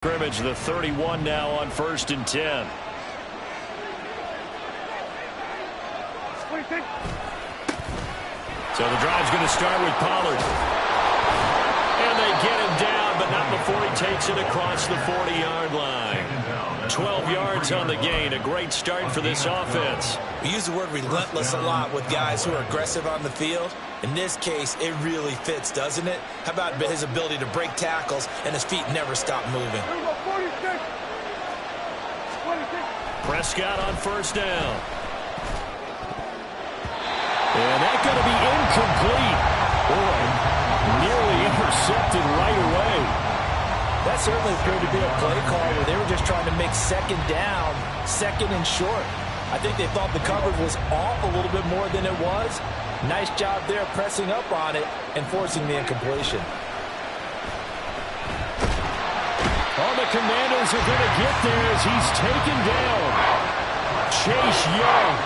Scrimmage, the 31 now on 1st and 10. So the drive's going to start with Pollard. And they get him down, but not before he takes it across the 40-yard line. 12 yards on the gain. A great start for this offense. We use the word relentless a lot with guys who are aggressive on the field. In this case, it really fits, doesn't it? How about his ability to break tackles and his feet never stop moving? Prescott on 1st down. And that's going to be incomplete. Boy, nearly intercepted right away. That certainly appeared to be a play call where they were just trying to make second down, second and short. I think they thought the coverage was off a little bit more than it was. Nice job there pressing up on it and forcing the incompletion. All the Commanders are going to get there as he's taken down. Chase Young.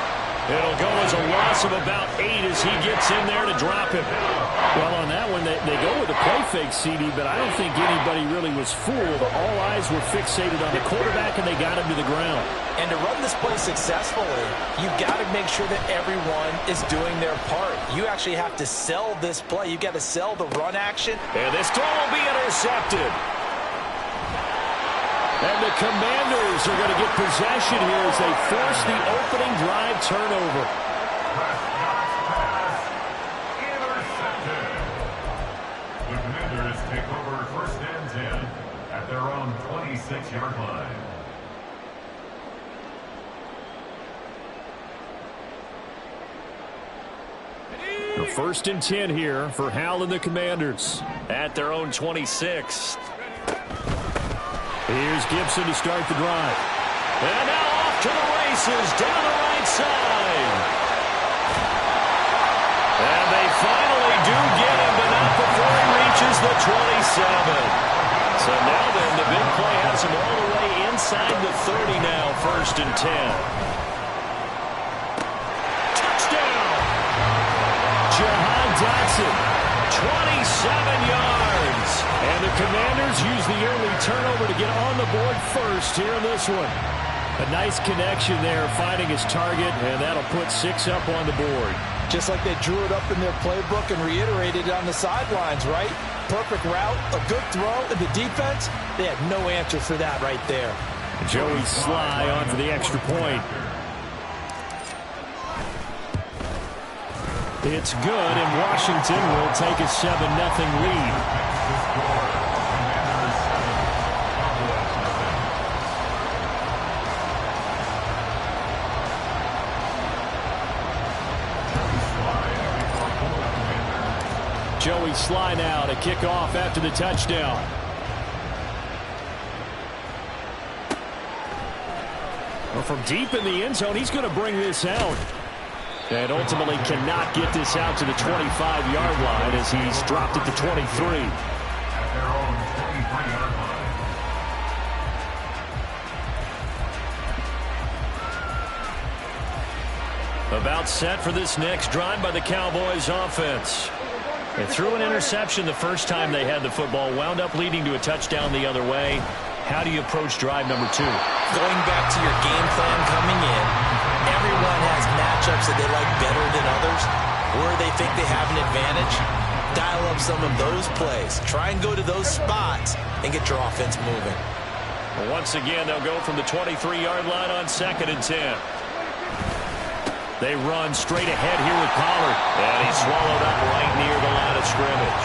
It'll go as a loss of about 8 as he gets in there to drop him. Well, on that one, they go with a play fake, CD, but I don't think anybody really was fooled. All eyes were fixated on the quarterback, and they got him to the ground. And to run this play successfully, you've got to make sure that everyone is doing their part. You actually have to sell this play. You've got to sell the run action. And this throw will be intercepted. And the Commanders are going to get possession here as they force the opening drive turnover. Intercepted. The Commanders take over 1st and 10 at their own 26-yard line. The 1st and 10 here for Hal and the Commanders at their own 26. Here's Gibson to start the drive. And now off to the races down the right side. And they finally do get him, but not before he reaches the 27. So now then, the big play has him all the way inside the 30 now, 1st and 10. Touchdown! Jahan Dotson, 27 yards. And the Commanders use the early turnover to get on the board first here in this one. A nice connection there, finding his target, and that'll put 6 up on the board. Just like they drew it up in their playbook and reiterated it on the sidelines, right? Perfect route, a good throw, and the defense, they had no answer for that right there. Joey Sly on for the extra point. It's good, and Washington will take a 7-0 lead. Joey Sly now to kick off after the touchdown. Well, from deep in the end zone, he's going to bring this out. And ultimately cannot get this out to the 25-yard line as he's dropped it to 23. At their own 23-yard line. About set for this next drive by the Cowboys offense. They threw an interception the first time they had the football, wound up leading to a touchdown the other way. How do you approach drive number 2? Going back to your game plan coming in, everyone has matchups that they like better than others, where they think they have an advantage. Dial up some of those plays. Try and go to those spots and get your offense moving. Well, once again, they'll go from the 23-yard line on 2nd and 10. They run straight ahead here with Pollard. And he's swallowed up right near the line of scrimmage.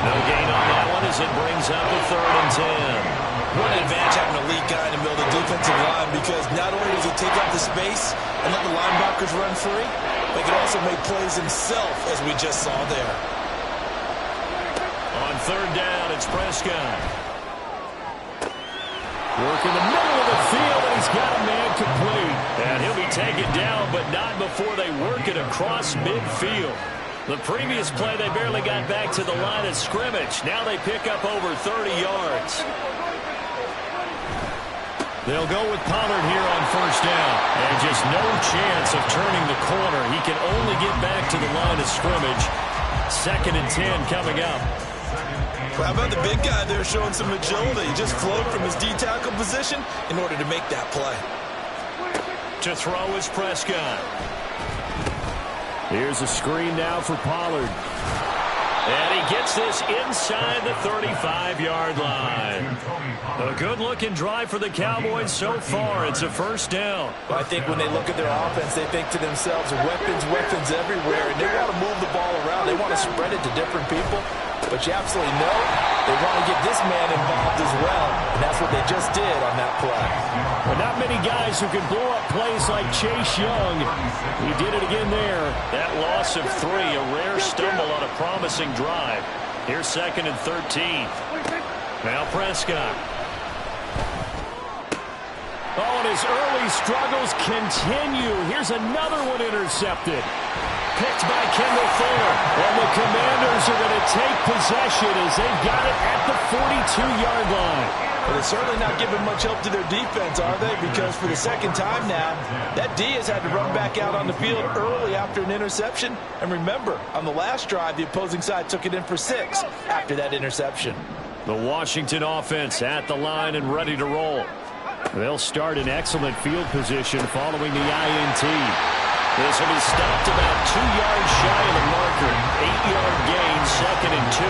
No gain on that one as it brings up the 3rd and 10. What an advantage having a lead guy in the middle of the defensive line, because not only does he take up the space and let the linebackers run free, but he can also make plays himself, as we just saw there. On 3rd down, it's Prescott. Work in the middle of the field, and he's got a man complete. And he'll be taken down, but not before they work it across midfield. The previous play, they barely got back to the line of scrimmage. Now they pick up over 30 yards. They'll go with Pollard here on 1st down. And just no chance of turning the corner. He can only get back to the line of scrimmage. 2nd and 10 coming up. How about the big guy there showing some agility? He just flowed from his D-tackle position in order to make that play. To throw is Prescott. Here's a screen now for Pollard. And he gets this inside the 35-yard line. A good-looking drive for the Cowboys so far. It's a first down. Well, I think when they look at their offense, they think to themselves, weapons, weapons everywhere, and they want to move the ball around. They want to spread it to different people. But you absolutely know they want to get this man involved as well. And that's what they just did on that play. Well, not many guys who can blow up plays like Chase Young. He did it again there. That loss of 3, a rare stumble on a promising drive. Here's 2nd and 13. Now Prescott. Oh, and his early struggles continue. Here's another one intercepted. Picked by Kendall Fuller. And the Commanders are going to take possession as they've got it at the 42-yard line. Well, they're certainly not giving much help to their defense, are they? Because for the second time now, that D has had to run back out on the field early after an interception. And remember, on the last drive, the opposing side took it in for 6 after that interception. The Washington offense at the line and ready to roll. They'll start in excellent field position following the INT. This will be stopped about 2 yards shy of the marker. 8-yard gain, 2nd and 2.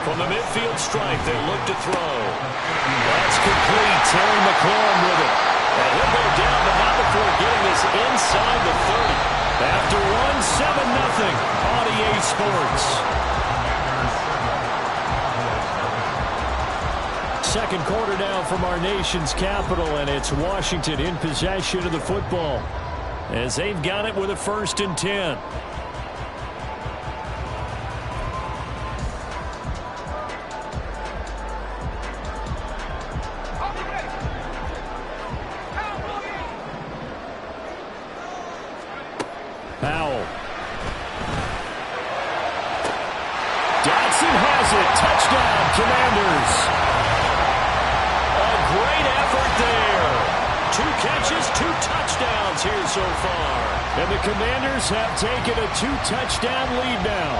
From the midfield stripe, they look to throw. That's complete. Terry McLaurin with it. And he'll go down, but not before getting this inside the 30. After 1, 7-0 on EA Sports. Second quarter now from our nation's capital, and it's Washington in possession of the football as they've got it with a 1st and 10. Powell. Dotson has it. Touchdown, Commanders. Great effort there. 2 catches, 2 touchdowns here so far. And the Commanders have taken a 2-touchdown lead now.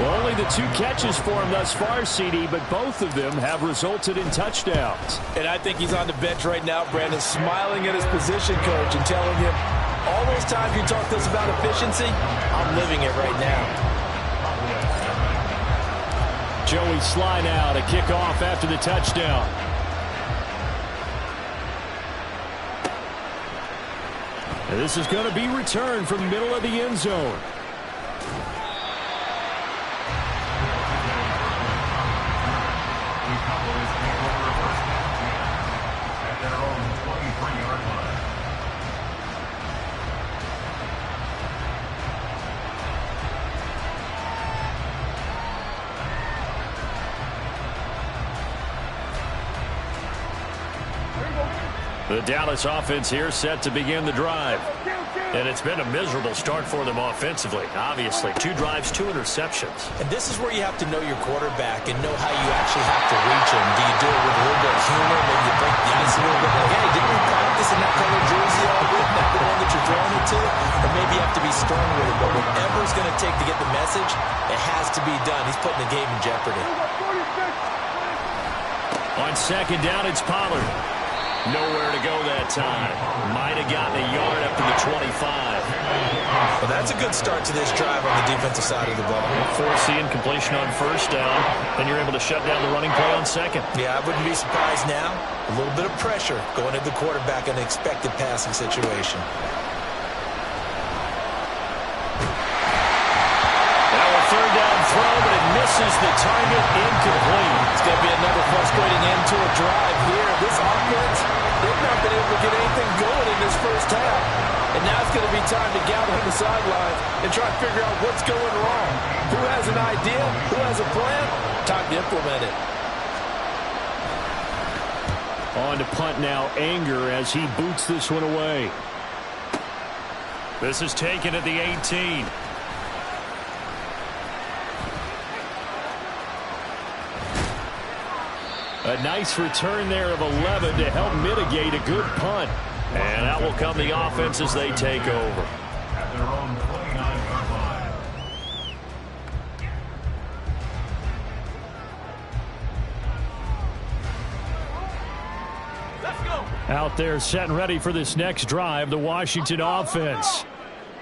Well, only the 2 catches for him thus far, CD, but both of them have resulted in touchdowns. And I think he's on the bench right now, Brandon, smiling at his position coach and telling him, all those times you talked to us about efficiency, I'm living it right now. Joey Sly now to kick off after the touchdown. And this is going to be returned from the middle of the end zone. At their own 23-yard line. The Dallas offense here set to begin the drive. And it's been a miserable start for them offensively. Obviously, 2 drives, 2 interceptions. And this is where you have to know your quarterback and know how you actually have to reach him. Do you do it with a little bit of humor? Maybe you break the ice a little bit. Like, hey, didn't we practice in that color jersey all week? Not the one that you're throwing it to? Or maybe you have to be stern with it. But whatever it's going to take to get the message, it has to be done. He's putting the game in jeopardy. On 2nd down, it's Pollard. Nowhere to go that time. Might have gotten a yard up to the 25. Well, that's a good start to this drive on the defensive side of the ball. Forcing completion on 1st down. Then you're able to shut down the running play on 2nd. Yeah, I wouldn't be surprised now. A little bit of pressure going at the quarterback in an expected passing situation. Now a 3rd down throw, but it misses the target, incomplete. It's going to be another frustrating end to a drive here. This offense, they've not been able to get anything going in this first half. And now it's going to be time to gather on the sidelines and try to figure out what's going wrong. Who has an idea? Who has a plan? Time to implement it. On to punt now, Anger as he boots this one away. This is taken at the 18. A nice return there of 11 to help mitigate a good punt. And out will come the offense as they take over. At their own 29-yard line. Out there set and ready for this next drive, the Washington offense.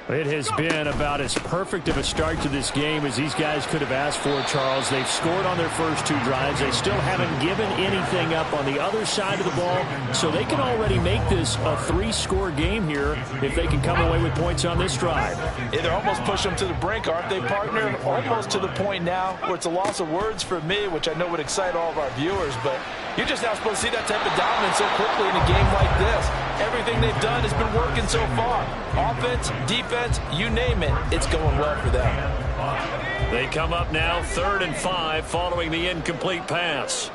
It has been about as perfect of a start to this game as these guys could have asked for, Charles. They've scored on their first 2 drives. They still haven't given anything up on the other side of the ball, so they can already make this a 3-score game here if they can come away with points on this drive. Yeah, they're almost pushing them to the brink, aren't they, partner? Almost to the point now where it's a loss of words for me, which I know would excite all of our viewers, but you're just not supposed to see that type of dominance so quickly in a game like this. Everything they've done has been working so far. Offense, defense, you name it, it's going well for them. They come up now 3rd and 5 following the incomplete pass.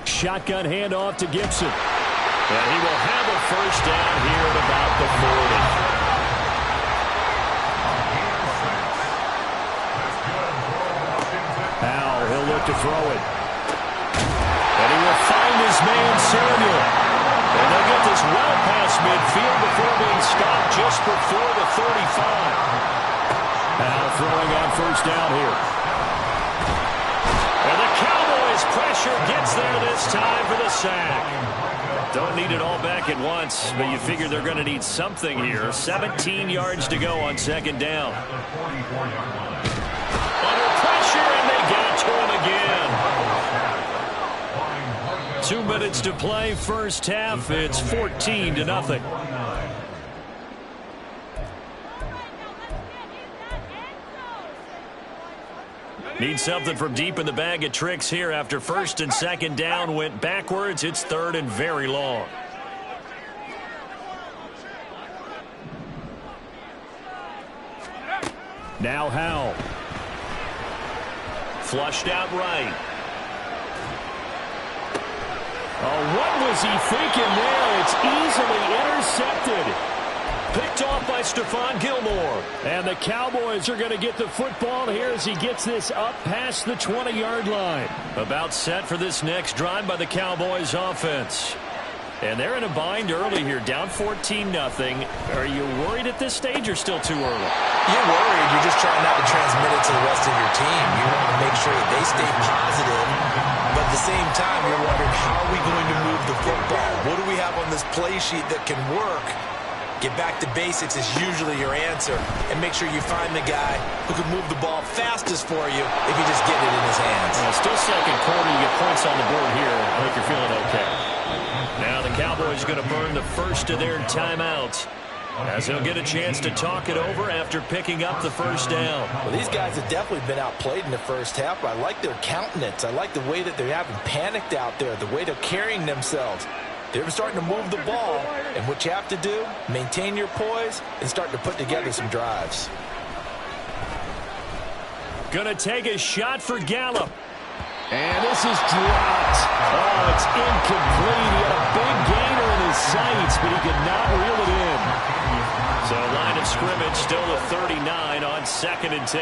Shotgun handoff to Gibson. And he will have a first down here at about the 40. Now he'll look to throw it. And he will find his man, Samuel. And they'll get this well past midfield before being stopped just before the 35. Now throwing on first down here. And the Cowboys pressure gets there this time for the sack. Don't need it all back at once, but you figure they're going to need something here. 17 yards to go on 2nd down. Under pressure, and they get to him again. 2 minutes to play, first half. It's 14-0. Need something from deep in the bag of tricks here after 1st and 2nd down went backwards. It's 3rd and very long. Now Howell. Flushed out right. Oh, what was he thinking there? It's easily intercepted. Picked off by Stephon Gilmore. And the Cowboys are going to get the football here as he gets this up past the 20-yard line. About set for this next drive by the Cowboys offense. And they're in a bind early here, down 14-0. Are you worried at this stage or still too early? You're worried. You're just trying not to transmit it to the rest of your team. You want to make sure that they stay positive. But at the same time, you're wondering, how are we going to move the football? What do we have on this play sheet that can work? Get back to basics is usually your answer. And make sure you find the guy who can move the ball fastest for you if you just get it in his hands. Still 2nd quarter. You get points on the board here. I think you're feeling okay. Now the Cowboys are going to burn the first of their timeouts, as they'll get a chance to talk it over after picking up the first down. Well, these guys have definitely been outplayed in the first half. I like their countenance. I like the way that they haven't panicked out there, the way they're carrying themselves. They're starting to move the ball, and what you have to do, maintain your poise and start to put together some drives. Going to take a shot for Gallup. And this is dropped. Oh, it's incomplete. He had a big gainer in his sights, but he could not reel it in. So line of scrimmage still at 39 on 2nd and 10.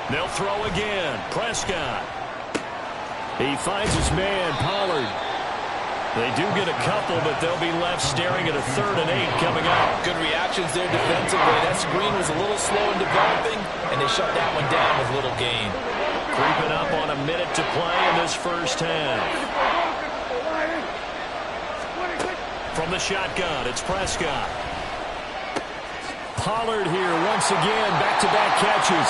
They'll throw again. Prescott. He finds his man, Pollard. They do get a couple, but they'll be left staring at a 3rd and 8 coming up. Good reactions there defensively. That screen was a little slow in developing, and they shut that one down with little gain. Creeping up on a minute to play in this first half. From the shotgun, it's Prescott. Pollard here once again, back-to-back catches.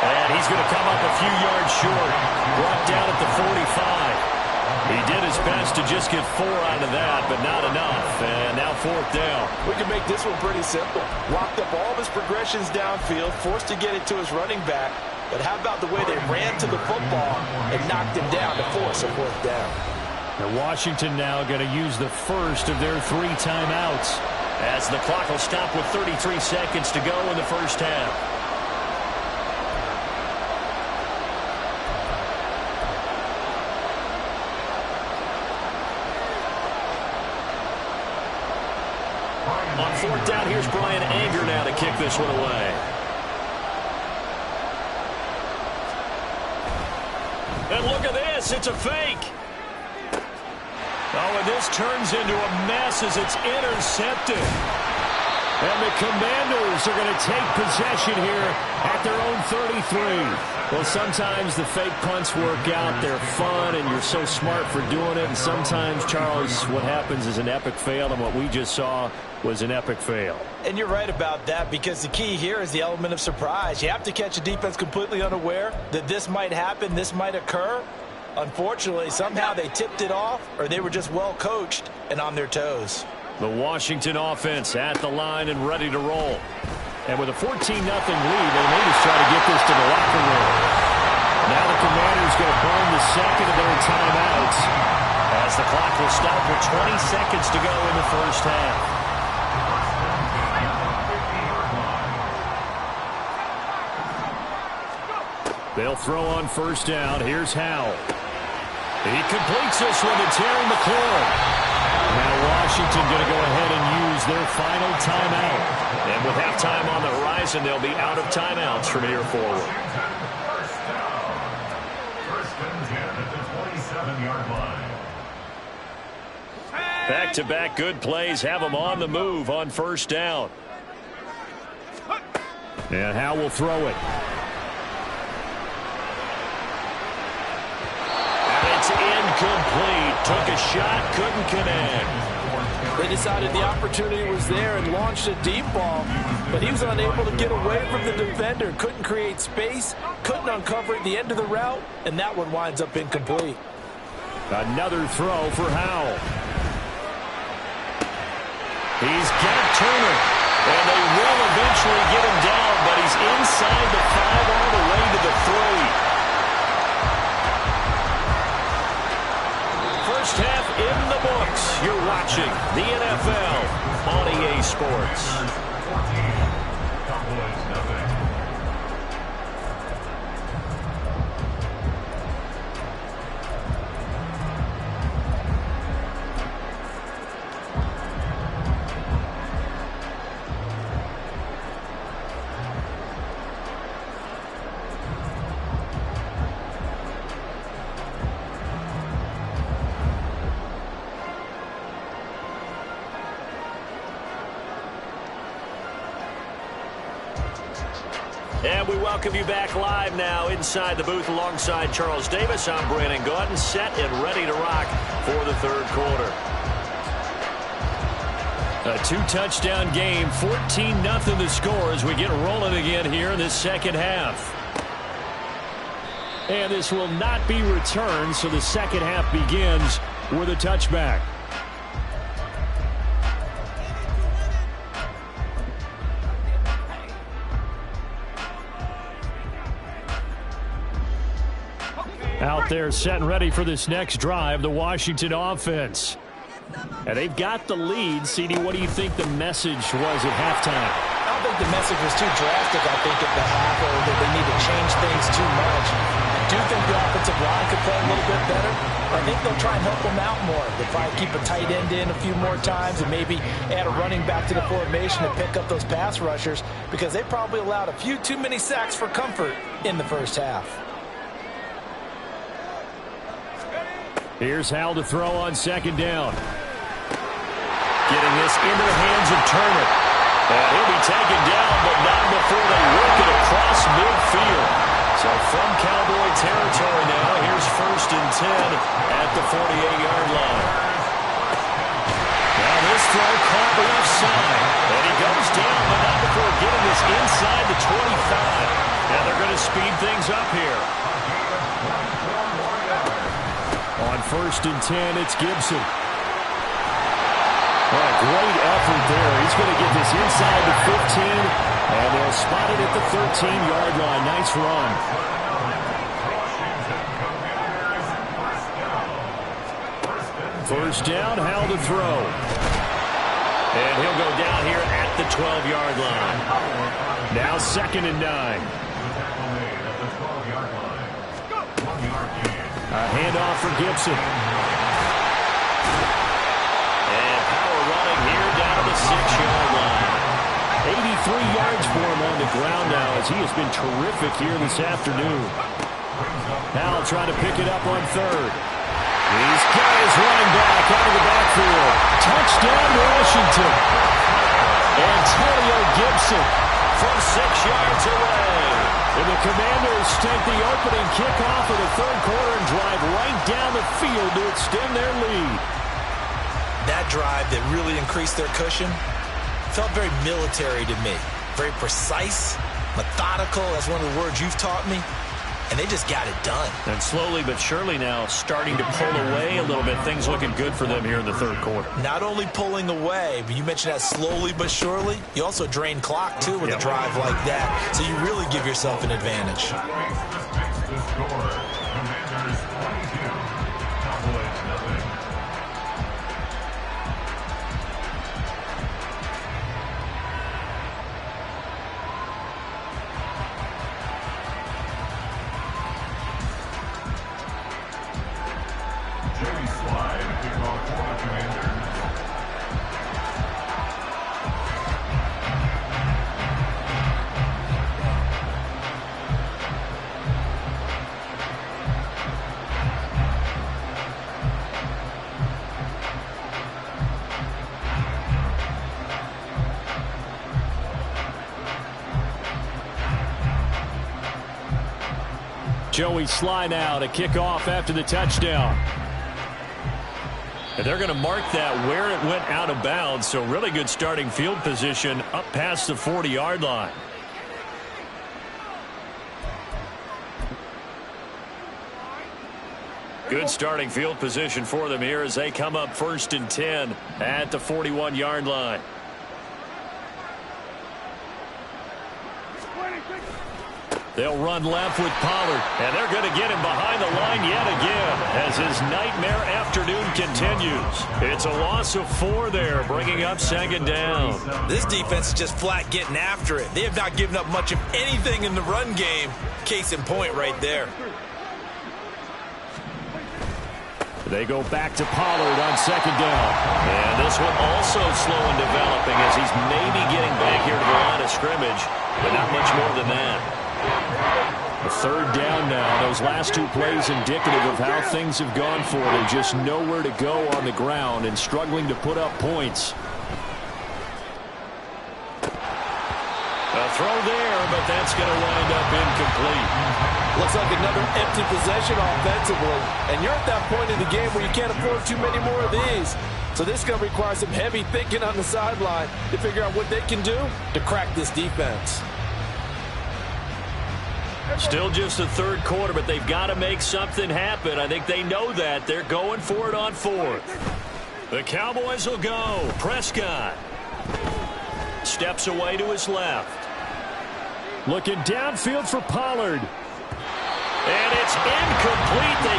And he's going to come up a few yards short. Brought down at the 45. He did his best to just get 4 out of that, but not enough. And now 4th down. We can make this one pretty simple. Locked up all of his progressions downfield, forced to get it to his running back. But how about the way they ran to the football and knocked him down to force a 4th down? Now Washington now going to use the first of their 3 timeouts, as the clock will stop with 33 seconds to go in the first half. On 4th down, here's Brian Anger now to kick this one away. And look at this, it's a fake. Oh, and this turns into a mess as it's intercepted. And the Commanders are going to take possession here at their own 33. Well, sometimes the fake punts work out. They're fun, and you're so smart for doing it. And sometimes, Charles, what happens is an epic fail, and what we just saw was an epic fail. And you're right about that, because the key here is the element of surprise. You have to catch a defense completely unaware that this might happen, this might occur. Unfortunately, somehow they tipped it off, or they were just well coached and on their toes. The Washington offense at the line and ready to roll. And with a 14-0 lead, they may just try to get this to the locker room. Now the Commanders going to burn the second of their timeouts as the clock will stop with 20 seconds to go in the first half. They'll throw on first down. Here's Howell. He completes this one to Terry McLaurin. Now Washington going to go ahead and use their final timeout. And with halftime on the horizon, they'll be out of timeouts from here forward. First and 10 at the 27-yard line. Back-to-back good plays have them on the move on first down. And Howell will throw it. It's incomplete. Took a shot, couldn't connect. They decided the opportunity was there and launched a deep ball, but he was unable to get away from the defender. Couldn't create space, couldn't uncover at the end of the route, and that one winds up incomplete. Another throw for Howell. He's got Turner, and they will eventually get him down, but he's inside the 5 all the way to the 3. First half in the books. You're watching the NFL on EA Sports. 14, Cowboys nothing. And we welcome you back live now inside the booth alongside Charles Davis. I'm Brandon Gaudin, set and ready to rock for the third quarter. A 2-touchdown game, 14-0 the score as we get rolling again here in this second half. And this will not be returned, so the second half begins with a touchback. Out there set and ready for this next drive, the Washington offense. And they've got the lead. CD, what do you think the message was at halftime? I don't think the message was too drastic, I think, at the half, or that they need to change things too much. I do think the offensive line could play a little bit better. I think they'll try and help them out more. They'll probably keep a tight end in a few more times and maybe add a running back to the formation to pick up those pass rushers, because they probably allowed a few too many sacks for comfort in the first half. Here's Howell to throw on second down. Getting this into the hands of Turner. And he'll be taken down, but not before they work it across midfield. So from Cowboy territory now, here's first and 10 at the 48-yard line. Now this throw caught left side. And he goes down, but not before getting this inside the 25. Now they're going to speed things up here. On first and 10, it's Gibson. Oh, great effort there. He's going to get this inside the 15, and they'll spot it at the 13-yard line. Nice run. First down, Howell to throw. And he'll go down here at the 12-yard line. Now second and 9. A handoff for Gibson. And power running here down to the 6-yard line. 83 yards for him on the ground now as he has been terrific here this afternoon. Howell trying to pick it up on third. He's got his running back out of the backfield. Touchdown, Washington. Antonio Gibson from 6 yards away. And the Commanders take the opening kickoff of the third quarter and drive right down the field to extend their lead. That drive that really increased their cushion felt very military to me. Very precise, methodical. That's one of the words you've taught me. And they just got it done. And slowly but surely now starting to pull away a little bit. Things looking good for them here in the third quarter. Not only pulling away, but you mentioned that slowly but surely. You also drain clock, too, with a drive like that. So you really give yourself an advantage. Makes the score. Commanders 22. Cowboys nothing. Jerry Slide, kickoff for the Commanders. Joey Slye now to kick off after the touchdown. And they're going to mark that where it went out of bounds. So really good starting field position up past the 40-yard line. Good starting field position for them here as they come up 1st and 10 at the 41-yard line. They'll run left with Pollard, and they're going to get him behind the line yet again as his nightmare afternoon continues. It's a loss of 4 there, bringing up 2nd down. This defense is just flat getting after it. They have not given up much of anything in the run game. Case in point right there. They go back to Pollard on 2nd down. And this one also slow in developing as he's maybe getting back here to the line of scrimmage, but not much more than that. A 3rd down now. Those last 2 plays indicative of how things have gone for them. Just nowhere to go on the ground and struggling to put up points. A throw there, but that's going to wind up incomplete. Looks like another empty possession offensively. And you're at that point in the game where you can't afford too many more of these. So this is going to require some heavy thinking on the sideline to figure out what they can do to crack this defense. Still just the 3rd quarter, but they've got to make something happen. I think they know that. They're going for it on 4th. The Cowboys will go. Prescott steps away to his left. Looking downfield for Pollard. And it's incomplete. The